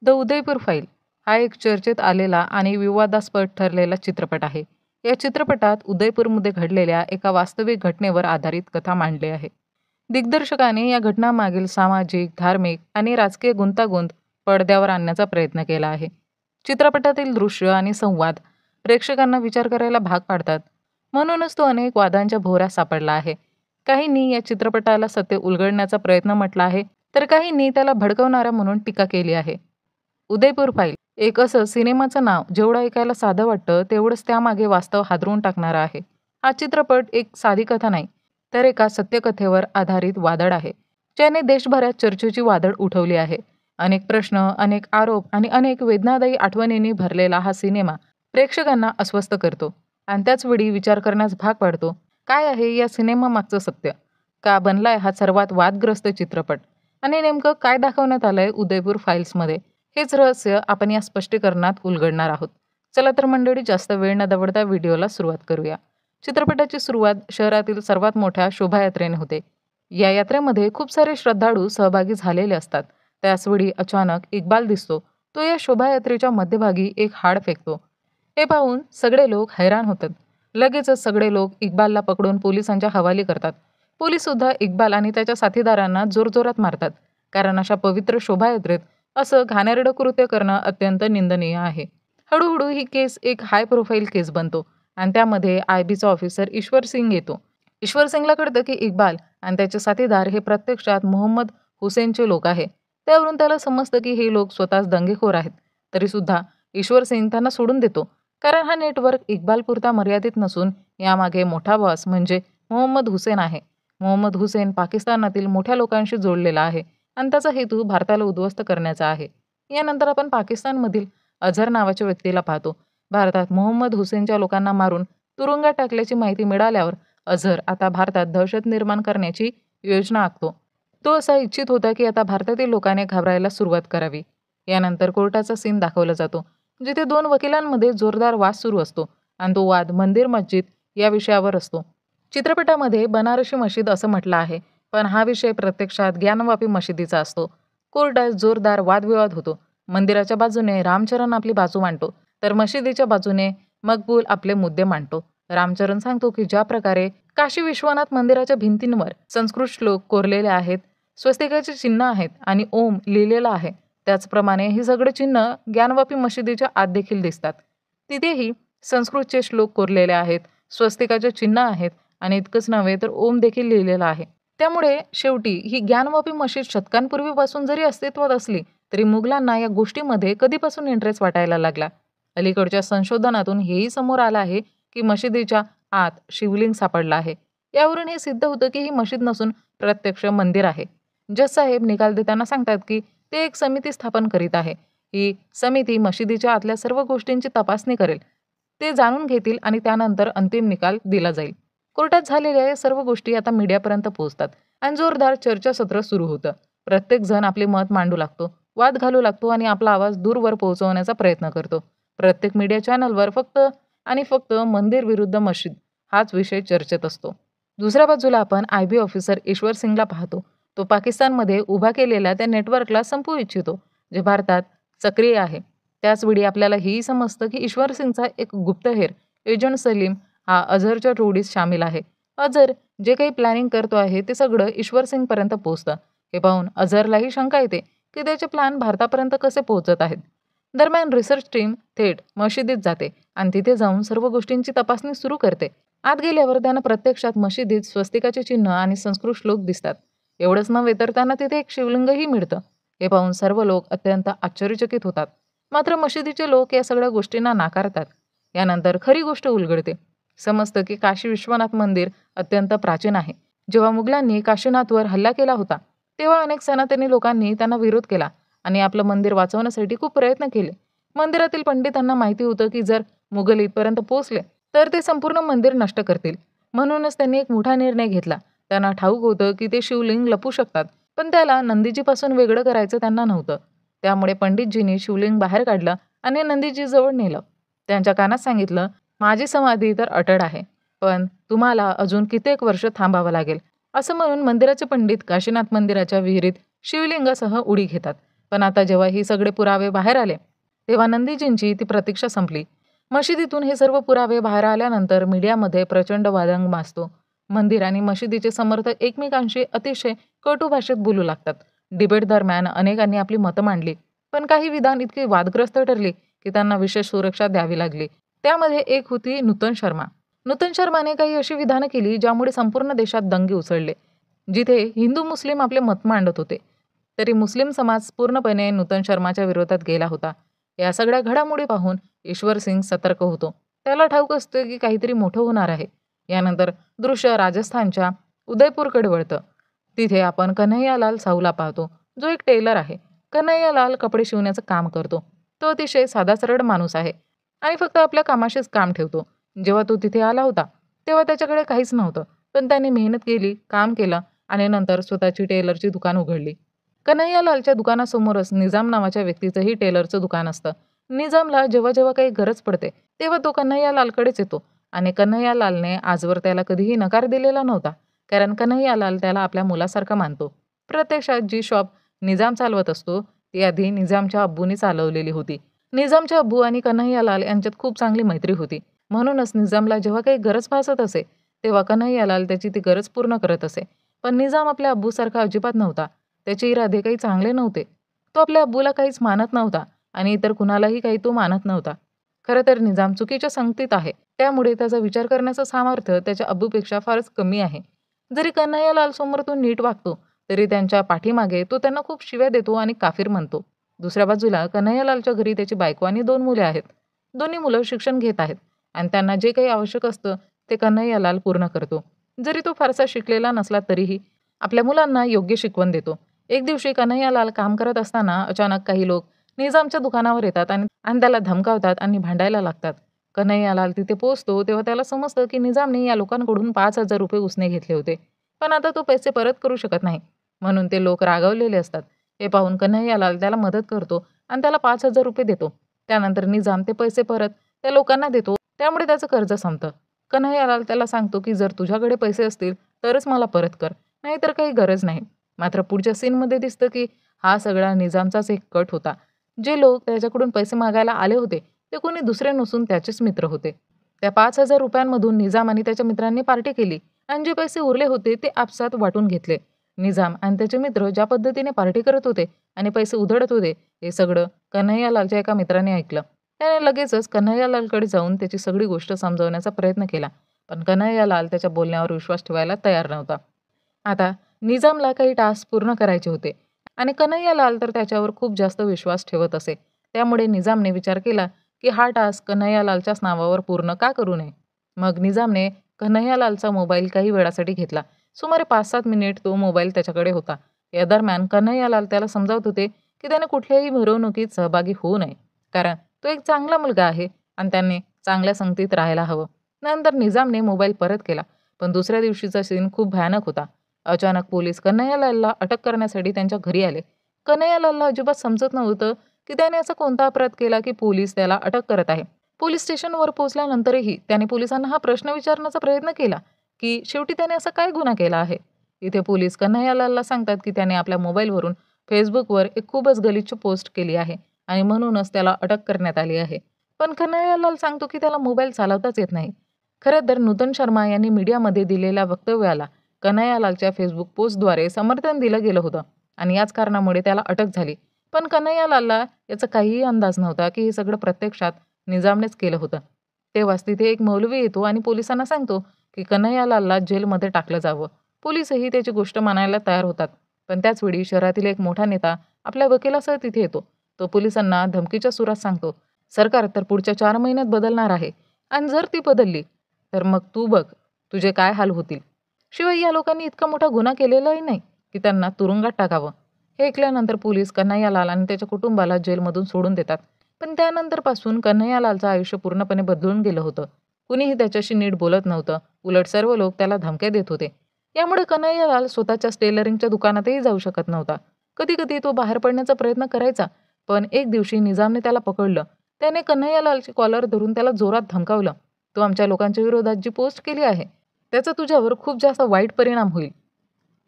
The Udaipur file हा एक चर्चेत आलेला आणि विवादास्पद ठरलेला चित्रपट आहे. या चित्रपटात उदयपूरमध्ये घडलेल्या एका वास्तविक घटनेवर आधारित कथा मांडली आहे. दिग्दर्शकाने या घटनामागील सामाजिक, धार्मिक आणि राजकीय गुंतागुंत पडद्यावर आणण्याचा प्रयत्न केला आहे. चित्रपटातील दृश्य आणि संवाद प्रेक्षकांना विचार करायला भाग पाडतात. म्हणूनच तो अनेक वादांच्या भोवऱ्यात सापडला आहे. काहींनी या चित्रपटाला सत्य उलगडण्याचा प्रयत्न म्हटला आहे, तर काहींनी त्याला भडकवणारा म्हणून टीका केली आहे. उदयपूर फाईल एक असं सिनेमाचं नाव जेवढं ऐकायला साधं वाटतं तेवढंच त्यामागे वास्तव हादरवून टाकणारं आहे. हा चित्रपट एक साधी कथा नाही, तर एका सत्यकथेवर आधारित वादळ आहे, ज्याने देशभरात चर्चेची वादळ उठवली आहे. अनेक प्रश्न, अनेक आरोप आणि अनेक वेदनादायी आठवणींनी भरलेला हा सिनेमा प्रेक्षकांना अस्वस्थ करतो आणि त्याचवेळी विचार करण्यास भाग पाडतो. काय आहे या सिनेमामागचं सत्य? का बनलाय हा सर्वात वादग्रस्त चित्रपट? आणि नेमकं काय दाखवण्यात आलंय उदयपूर फाईल्समध्ये? हेच रहस्य आपण या स्पष्टीकरणात उलगडणार आहोत. चला तर मंडळी, जास्त वेळ न दवडता व्हिडिओला सुरुवात करूया. चित्रपटाची सुरुवात शहरातील सर्वात मोठ्या शोभायात्रेने होते. या यात्रेमध्ये खूप सारे श्रद्धाळू सहभागी झालेले असतात. त्याचवेळी अचानक इक्बाल दिसतो. तो या शोभायात्रेच्या मध्यभागी एक हाड फेकतो. हे पाहून सगळे लोक हैराण होतात. लगेचच सगळे लोक इक्बालला पकडून पोलिसांच्या हवाली करतात. पोलीस सुद्धा इक्बाल आणि त्याच्या साथीदारांना जोरजोरात मारतात, कारण अशा पवित्र शोभायात्रेत असं घाणेरडं कृत्य करणं अत्यंत निंदनीय आहे. हळूहळू ही केस एक हाय प्रोफाईल केस बनतो आणि त्यामध्ये IBचा ऑफिसर ईश्वर सिंग येतो. ईश्वर सिंगला कळतं की इक्बाल आणि त्याचे साथीदार हे प्रत्यक्षात मोहम्मद हुसेनचे लोक आहे. त्यावरून त्याला समजतं की हे लोक स्वतःच दंगेखोर आहेत. तरी सुद्धा ईश्वर सिंग त्यांना सोडून देतो, कारण हा नेटवर्क इक्बालपुरता मर्यादित नसून यामागे मोठा बॉस म्हणजे मोहम्मद हुसेन आहे. मोहम्मद हुसेन पाकिस्तानातील मोठ्या लोकांशी जोडलेला आहे आणि त्याचा हेतू भारताला उद्ध्वस्त करण्याचा आहे. यानंतर आपण पाकिस्तानमधील अझहर नावाच्या व्यक्तीला पाहतो. भारतात मोहम्मद हुसेनच्या लोकांना मारून तुरुंगात टाकल्याची माहिती मिळाल्यावर अझहर आता भारतात दहशत निर्माण करण्याची योजना आखतो. तो असा इच्छित होता की आता भारतातील लोकांनी घाबरायला सुरुवात करावी. यानंतर कोर्टाचा सीन दाखवला जातो, जिथे दोन वकिलांमध्ये जोरदार वाद सुरू असतो आणि तो वाद मंदिर मस्जिद या विषयावर असतो. चित्रपटामध्ये बनारसी मशीद असं म्हटलं आहे, पण हा विषय प्रत्यक्षात ज्ञानवापी मशिदीचा असतो. कोर्टात जोरदार वादविवाद होतो. मंदिराच्या बाजूने रामचरण आपली बाजू मांडतो, तर मशिदीच्या बाजूने मकबूल आपले मुद्दे मांडतो. रामचरण सांगतो की ज्या प्रकारे काशी विश्वनाथ मंदिराच्या भिंतींवर संस्कृत श्लोक कोरलेले आहेत, स्वस्तिकाचे चिन्ह आहेत आणि ओम लिहिलेला आहे, त्याचप्रमाणे ही सगळे चिन्ह ज्ञानवापी मशिदीच्या आत देखील दिसतात. तिथेही संस्कृतचे श्लोक कोरलेले आहेत, स्वस्तिकाचे चिन्ह आहेत आणि इतकंच नव्हे तर ओम देखील लिहिलेला आहे. त्यामुळे शेवटी ही ज्ञानवापी मशीद शतकांपूर्वीपासून जरी अस्तित्वात असली तरी मुघलांना या गोष्टीमध्ये कधीपासून इंटरेस्ट वाटायला लागला. अलीकडच्या संशोधनातून हेही समोर आलं आहे की मशिदीच्या आत शिवलिंग सापडलं आहे. यावरून हे सिद्ध होतं की ही मशीद नसून प्रत्यक्ष मंदिर आहे. जज साहेब निकाल देताना सांगतात की ते एक समिती स्थापन करीत आहे. ही समिती मशिदीच्या आतल्या सर्व गोष्टींची तपासणी करेल, ते जाणून घेतील आणि त्यानंतर अंतिम निकाल दिला जाईल. कोर्टात झालेल्या या सर्व गोष्टी आता मीडियापर्यंत पोहोचतात आणि जोरदार चर्चासत्र सुरू होतं. प्रत्येक जण आपले मत मांडू लागतो, वाद घालू लागतो आणि आपला आवाज दूरवर पोहोचवण्याचा प्रयत्न करतो. प्रत्येक मीडिया चॅनलवर फक्त आणि फक्त मंदिर विरुद्ध मशीद हाच विषय चर्चेत असतो. दुसऱ्या बाजूला आपण IB ऑफिसर ईश्वर सिंगला पाहतो. तो पाकिस्तानमध्ये उभा केलेल्या त्या नेटवर्कला संपवू इच्छितो, जे भारतात सक्रिय आहे. त्याचवेळी आपल्याला हेही समजतं की ईश्वर सिंगचा एक गुप्तहेर एजंट सलीम हा अझहरच्या टोळीत सामील आहे. अझहर जे काही प्लॅनिंग करतो आहे ते सगळं ईश्वर सिंगपर्यंत पोहोचतं. हे पाहून अझहरलाही शंका येते की त्याचे प्लॅन भारतापर्यंत कसे पोहोचत आहेत. दरम्यान रिसर्च टीम थेट मशिदीत जाते आणि तिथे जाऊन सर्व गोष्टींची तपासणी सुरू करते. आत गेल्यावर त्यांना प्रत्यक्षात मशिदीत स्वस्तिकाचे चिन्ह आणि संस्कृत श्लोक दिसतात. एवढंच नव्हे तर त्यांना तिथे एक शिवलिंगही मिळतं. हे पाहून सर्व लोक अत्यंत आश्चर्यचकित होतात. मात्र मशिदीचे लोक या सगळ्या गोष्टींना नाकारतात. यानंतर खरी गोष्ट उलगडते. समजतं की काशी विश्वनाथ मंदिर अत्यंत प्राचीन आहे. जेव्हा मुघलांनी काशीनाथवर हल्ला केला होता तेव्हा अनेक सनातनी लोकांनी त्यांना विरोध केला आणि आपलं मंदिर वाचवण्यासाठी खूप प्रयत्न केले. मंदिरातील पंडितांना माहिती होतं की जर मुघल इथपर्यंत पोहोचले तर ते संपूर्ण मंदिर नष्ट करतील. म्हणूनच त्यांनी एक मोठा निर्णय घेतला. त्यांना ठाऊक होतं की ते शिवलिंग लपू शकतात, पण त्याला नंदीजीपासून वेगळं करायचं त्यांना नव्हतं. त्यामुळे पंडितजींनी शिवलिंग बाहेर काढलं आणि नंदीजीजवळ नेलं. त्यांच्या कानात सांगितलं, माझी समाधी तर अटळ आहे, पण तुम्हाला अजून कित्येक वर्ष थांबावं लागेल. असं म्हणून मंदिराचे पंडित काशीनाथ मंदिराच्या विहिरीत शिवलिंगासह उडी घेतात. पण आता जेव्हा ही सगळे पुरावे बाहेर आले तेव्हा नंदीजींची ती प्रतीक्षा संपली. मशिदीतून हे सर्व पुरावे बाहेर आल्यानंतर मीडियामध्ये प्रचंड वादंग माजतो. मंदिर आणि मशिदीचे समर्थक एकमेकांशी अतिशय कटू भाषेत बोलू लागतात. डिबेट दरम्यान अनेकांनी आपली मतं मांडली, पण काही विधान इतकी वादग्रस्त ठरली की त्यांना विशेष सुरक्षा द्यावी लागली. त्यामध्ये एक होती नूतन शर्मा. नूतन शर्माने काही अशी विधानं केली ज्यामुळे संपूर्ण देशात दंगे उसळले. जिथे हिंदू मुस्लिम आपले मत मांडत होते, तरी मुस्लिम समाज पूर्णपणे नूतन शर्माच्या विरोधात गेला होता. या सगळ्या घडामोडी पाहून ईश्वर सिंग सतर्क होतो. त्याला ठाऊक असतं की काहीतरी मोठं होणार आहे. यानंतर दृश्य राजस्थानच्या उदयपूरकडे वळतं. तिथे आपण कन्हैयालाल साहूला पाहतो, जो एक टेलर आहे. कन्हैयालाल कपडे शिवण्याचं काम करतो. तो अतिशय साधासरळ माणूस आहे आणि फक्त आपल्या कामाशीच काम ठेवतो. जेव्हा तो तिथे आला होता तेव्हा त्याच्याकडे काहीच नव्हतं, पण त्याने मेहनत केली, काम केलं आणि नंतर स्वतःची टेलरची दुकान उघडली. कन्हैयालालच्या दुकानासमोरच निजाम नावाच्या व्यक्तीचंही टेलरचं दुकान असतं. निजामला जेव्हा जेव्हा काही गरज पडते तेव्हा तो कन्हैयालालकडेच येतो आणि कन्हैयालालने आजवर त्याला कधीही नकार दिलेला नव्हता, कारण कन्हैयालाल त्याला आपल्या मुलासारखा मानतो. प्रत्यक्षात जी शॉप निजाम चालवत असतो ती आधी निजामच्या अब्बूने चालवलेली होती. निजामच्या अब्बू आणि कन्हैयालाल यांच्यात खूप चांगली मैत्री होती. म्हणूनच निजामला जेव्हा काही गरज भासत असे तेव्हा कन्हैयालाल त्याची ती गरज पूर्ण करत असे. पण निजाम आपल्या अब्बूसारखा अजिबात नव्हता. त्याचे इरादे काही चांगले नव्हते. तो आपल्या अब्बूला काहीच मानत नव्हता आणि इतर कुणालाही काही तो मानत नव्हता. खरं तर निजाम चुकीच्या संगतीत आहे, त्यामुळे त्याचा विचार करण्याचं सामर्थ्य त्याच्या अब्बूपेक्षा फारच कमी आहे. जरी कन्हैयालाल समोर तो नीट वागतो तरी त्यांच्या पाठीमागे तो त्यांना खूप शिव्या देतो आणि काफिर म्हणतो. दुसऱ्या बाजूला कन्हैयालालच्या घरी त्याची बायको आणि 2 मुले आहेत. दोन्ही मुलं शिक्षण घेत आहेत आणि त्यांना जे काही आवश्यक असतं ते कन्हैयालाल पूर्ण करतो. जरी तो फारसा शिकलेला नसला तरीही आपल्या मुलांना योग्य शिकवण देतो. एक दिवशी कन्हैयालाल काम करत असताना अचानक काही लोक निजामच्या दुकानावर येतात आणि त्याला धमकावतात आणि भांडायला लागतात. कन्हैयालाल तिथे पोहोचतो तेव्हा त्याला समजतं की निजामने या लोकांकडून 5,000 रुपये उसने घेतले होते, पण आता तो पैसे परत करू शकत नाही. म्हणून ते लोक रागावलेले असतात. हे पाहून कन्हैयालाल त्याला मदत करतो आणि त्याला 5,000 रुपये देतो. त्यानंतर निजाम ते पैसे परत त्या लोकांना देतो, त्यामुळे त्याचं कर्ज संपतं. कन्हैयालाल त्याला सांगतो की जर तुझ्याकडे पैसे असतील तरच मला परत कर, नाहीतर काही गरज नाही. मात्र पुढच्या सीनमध्ये दिसतं की हा सगळा निजामचाच एक कट होता. जे लोक त्याच्याकडून पैसे मागायला आले होते ते कोणी दुसरे नसून त्याचेच मित्र होते. त्या 5,000 रुपयांमधून निजाम आणि त्याच्या मित्रांनी पार्टी केली आणि जे पैसे उरले होते ते आपसात वाटून घेतले. निजाम आणि त्याचे मित्र ज्या पद्धतीने पार्टी करत होते आणि पैसे उधळत होते हे सगळं कन्हैयालालच्या एका मित्राने ऐकलं. त्याने लगेचच कन्हैयालालकडे जाऊन त्याची सगळी गोष्ट समजावण्याचा प्रयत्न केला, पण कन्हैयालाल त्याच्या बोलण्यावर विश्वास ठेवायला तयार नव्हता. आता निजामला काही टास्क पूर्ण करायचे होते आणि कन्हैयालाल तर त्याच्यावर खूप जास्त विश्वास ठेवत असे. त्यामुळे निजामने विचार केला की हा टास्क कन्हैयालालच्याच नावावर पूर्ण का करू नये. मग निजामने कन्हैयालालचा मोबाईल काही वेळासाठी घेतला. सुमारे 5-7 मिनिट तो मोबाईल त्याच्याकडे होता. या दरम्यान कन्हैयालाल त्याला समजावत होते की त्याने कुठल्याही मिरवणुकीत सहभागी होऊ नये, कारण तो एक चांगला मुलगा आहे आणि त्याने चांगल्या संगतीत राहायला हवं. नंतर निजामने मोबाईल परत केला, पण दुसऱ्या दिवशीचा सीन खूप भयानक होता. अचानक पोलीस कन्हैयालालला अटक करण्यासाठी त्यांच्या घरी आले. कन्हैयालालला अजिबात समजत नव्हतं की त्याने असा कोणता अपराध केला की पोलीस त्याला अटक करत आहे. पोलीस स्टेशनवर पोहोचल्यानंतरही त्याने पोलिसांना हा प्रश्न विचारण्याचा प्रयत्न केला की शेवटी त्याने असा काय गुन्हा केला आहे. इथे पोलीस कन्हैयालालला सांगतात की त्याने आपल्या मोबाईलवरून फेसबुकवर एक खूपच गलिच्छ पोस्ट केली आहे आणि म्हणूनच त्याला अटक करण्यात आली आहे. पण कन्हैयालाल सांगतो की त्याला मोबाईल चालवताच येत नाही. खरं तर नूतन शर्मा यांनी मीडियामध्ये दिलेल्या वक्तव्याला कन्हैयालालच्या फेसबुक पोस्टद्वारे समर्थन दिलं गेलं होतं आणि याच कारणामुळे त्याला अटक झाली. पण कन्हैयालालला याचा काहीही अंदाज नव्हता की हे सगळं प्रत्यक्षात निजामनेच केलं होतं. तेव्हाच तिथे एक मौलवी येतो आणि पोलिसांना सांगतो की कन्हैयालालला जेलमध्ये टाकलं जावं. पोलीसही त्याची गोष्ट मानायला तयार होतात. पण त्याचवेळी शहरातील एक मोठा नेता आपल्या वकिलासह तिथे येतो. तो पोलिसांना धमकीच्या सुरात सांगतो, सरकार तर पुढच्या 4 महिन्यात बदलणार आहे आणि जर ती बदलली तर मग तू बघ तुझे काय हाल होतील. शिवाय या लोकांनी इतका मोठा गुन्हा केलेलाही नाही की त्यांना तुरुंगात टाकावं. हे ऐकल्यानंतर पोलीस कन्हैयालाल आणि त्याच्या कुटुंबाला जेलमधून सोडून देतात. पण त्यानंतरपासून कन्हैयालालचं आयुष्य पूर्णपणे बदलून गेलं होतं. कुणीही त्याच्याशी नीट बोलत नव्हतं. उलट सर्व लोक त्याला धमक्या देत होते. यामुळे कन्हैयालाल स्वतःच्या टेलरिंगच्या दुकानातही जाऊ शकत नव्हता. कधी कधी तो बाहेर पडण्याचा प्रयत्न करायचा, पण एक दिवशी निजामने त्याला पकडलं. त्याने कन्हैयालालची कॉलर धरून त्याला जोरात धमकावलं. तू आमच्या लोकांच्या विरोधात जी पोस्ट केली आहे त्याचा तुझ्यावर खूप जास्त वाईट परिणाम होईल.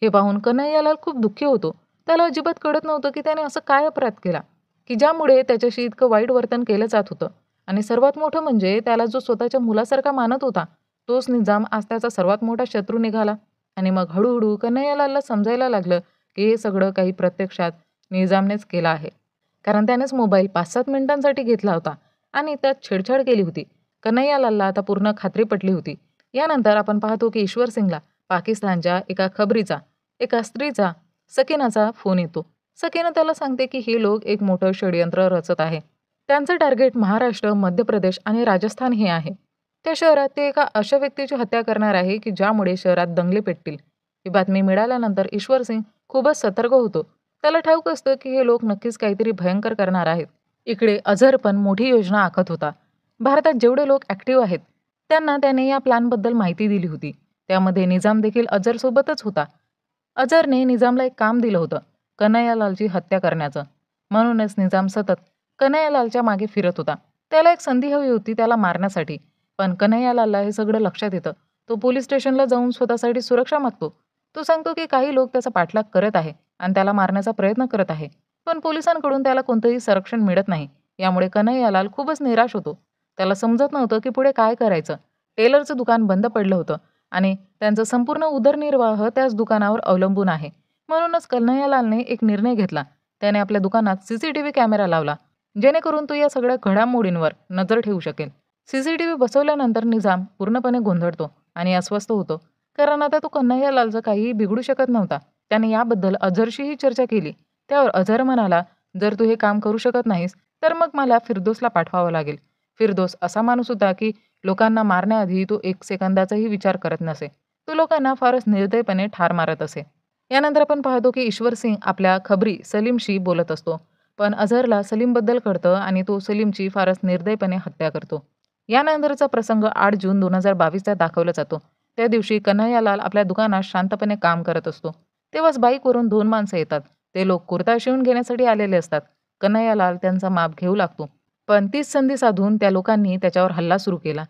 हे पाहून कन्हैयालाल खूप दुःखी होतो. त्याला अजिबात कळत नव्हतं की त्याने असं काय अपराध केला, की ज्यामुळे त्याच्याशी इतकं वाईट वर्तन केलं जात होतं. आणि सर्वात मोठं म्हणजे त्याला जो स्वतःच्या मुलासारखा मानत होता, तोच निजाम आज त्याचा सर्वात मोठा शत्रू निघाला. आणि मग हळू-हळू कन्हैयालालला समजायला लागलं, की हे सगळं काही प्रत्यक्षात निजामनेच केलं आहे. कारण त्यानेच मोबाईल 5-7 मिनिटांसाठी घेतला होता आणि त्यात छेडछाड केली होती. कन्हैयालालला आता पूर्ण खात्री पटली होती. यानंतर आपण पाहतो की ईश्वर सिंगला पाकिस्तानच्या एका खबरीचा, एका स्त्रीचा, सकीनाचा फोन येतो. सकीना त्याला सांगते की हे लोक एक मोठं षडयंत्र रचत आहे. त्यांचं टार्गेट महाराष्ट्र, मध्य प्रदेश आणि राजस्थान हे आहे. त्या शहरात ते एका अशा व्यक्तीची हत्या करणार आहे की ज्यामुळे शहरात दंगली पेटतील. ही बातमी मिळाल्यानंतर ईश्वर सिंग खूपच सतर्क होतो. त्याला ठाऊक असतं की हे लोक नक्कीच काहीतरी भयंकर करणार आहेत. इकडे अझर पण मोठी योजना आखत होता. भारतात जेवढे लोक ॲक्टिव्ह आहेत, त्यांना त्याने या प्लॅनबद्दल माहिती दिली होती. त्यामध्ये निजाम देखील अझरसोबतच होता. अझरने निजामला एक काम दिलं होतं, कन्हैयालालची हत्या करण्याचं. म्हणूनच निजाम सतत कन्हैयालालच्या मागे फिरत होता. त्याला एक संधी हवी होती त्याला मारण्यासाठी. पण कन्हैयालालला हे सगळं लक्षात येतं. तो पोलीस स्टेशनला जाऊन स्वतःसाठी सुरक्षा मागतो. तो सांगतो की काही लोक त्याचा पाठलाग करत आहे आणि त्याला मारण्याचा प्रयत्न करत आहे. पण पोलिसांकडून त्याला कोणतंही संरक्षण मिळत नाही. यामुळे कन्हैयालाल खूपच निराश होतो. त्याला समजत नव्हतं की पुढे काय करायचं. टेलरचं दुकान बंद पडलं होतं आणि त्यांचा संपूर्ण उदरनिर्वाह त्याच दुकानावर अवलंबून आहे. म्हणूनच कन्हैयालालने एक निर्णय घेतला. त्याने आपल्या दुकानात सीसीटीव्ही कॅमेरा लावला, जेणेकरून तो या सगळ्या घडामोडींवर नजर ठेवू शकेल. सीसीटीव्ही बसवल्यानंतर निजाम पूर्णपणे गोंधळतो आणि अस्वस्थ होतो. कारण आता तो कन्हैयालालचं काहीही बिघडू शकत नव्हता. त्याने याबद्दल अझरशीही चर्चा केली. त्यावर अझर म्हणाला, "जर तू हे काम करू शकत नाहीस, तर मग मला फिरदोसला पाठवावं लागेल." फिरदोस असा माणूस होता की लोकांना मारण्याआधी तो 1 सेकंदाचाही विचार करत नसे. तो लोकांना फारच निर्दयपणे ठार मारत असे. यानंतर आपण पाहतो की ईश्वर सिंग आपल्या खबरी सलीमशी बोलत असतो. पण अझरला सलीमबद्दल कळतं आणि तो सलीमची फारच निर्दयपणे हत्या करतो. यानंतरचा प्रसंग 8 जून 2022चा दाखवला जातो. त्या दिवशी कन्हैयालाल आपल्या दुकानात शांतपणे काम करत असतो. तेव्हाच बाईकवरून 2 माणसं येतात. ते लोक कुर्ता शिवून घेण्यासाठी आलेले असतात. कन्हैयालाल त्यांचा माप घेऊ लागतो. पण तीच संधी साधून त्या लोकांनी त्याच्यावर हल्ला सुरू केला.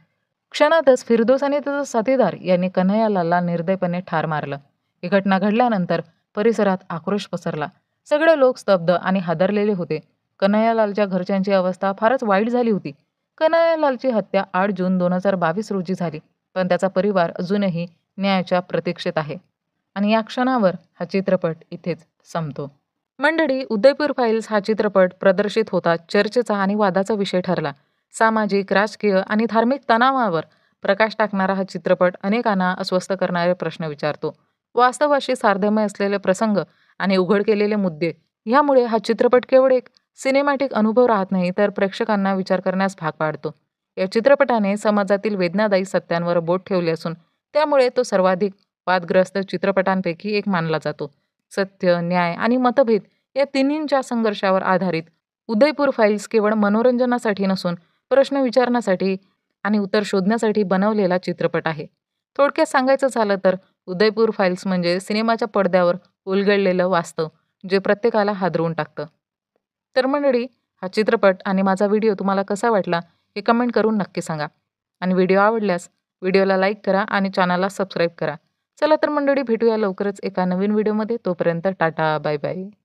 क्षणातच फिरदोस आणि त्याचा साथीदार यांनी कन्हैयालालला निर्दयपणे ठार मारलं. ही घटना घडल्यानंतर परिसरात आक्रोश पसरला. सगळे लोक स्तब्ध आणि हादरलेले होते. कन्हैयालालच्या घरच्यांची अवस्था फारच वाईट झाली होती. कन्हैयालालची हत्या 8 जून 2022 रोजी झाली. पण त्याचा परिवार अजूनही न्यायाच्या प्रतीक्षेत आहे. आणि या क्षणावर हा चित्रपट इथेच संपतो. मंडळी, उदयपूर फाईल्स हा चित्रपट प्रदर्शित होता चर्चेचा आणि वादाचा विषय ठरला. सामाजिक, राजकीय आणि धार्मिक तणावावर प्रकाश टाकणारा हा चित्रपट अनेकांना अस्वस्थ करणारे प्रश्न विचारतो. वास्तवाशी साधर्म्य असलेले प्रसंग आणि उघड केलेले मुद्दे ह्यामुळे हा चित्रपट केवळ एक सिनेमॅटिक अनुभव राहत नाही, तर प्रेक्षकांना विचार करण्यास भाग पाडतो. या चित्रपटाने समाजातील वेदनादायी सत्यांवर बोट ठेवले असून त्यामुळे तो सर्वाधिक वादग्रस्त चित्रपटांपैकी एक मानला जातो. सत्य, न्याय आणि मतभेद या तिन्हींच्या संघर्षावर आधारित उदयपूर फाईल्स केवळ मनोरंजनासाठी नसून प्रश्न विचारण्यासाठी आणि उत्तर शोधण्यासाठी बनवलेला चित्रपट आहे. थोडक्यात सांगायचं झालं तर उदयपूर फाईल्स म्हणजे सिनेमाच्या पडद्यावर उलगडलेलं वास्तव, जे प्रत्येकाला हादरवून टाकतं. तर मंडळी, हा चित्रपट आणि माझा व्हिडिओ तुम्हाला कसा वाटला हे कमेंट करून नक्की सांगा. आणि व्हिडिओ आवडल्यास व्हिडिओला लाईक करा आणि चॅनलला सबस्क्राईब करा. चला तर मंडळी, भेटूया लवकरच एका नवीन व्हिडिओमध्ये. तोपर्यंत टाटा, बाय बाय.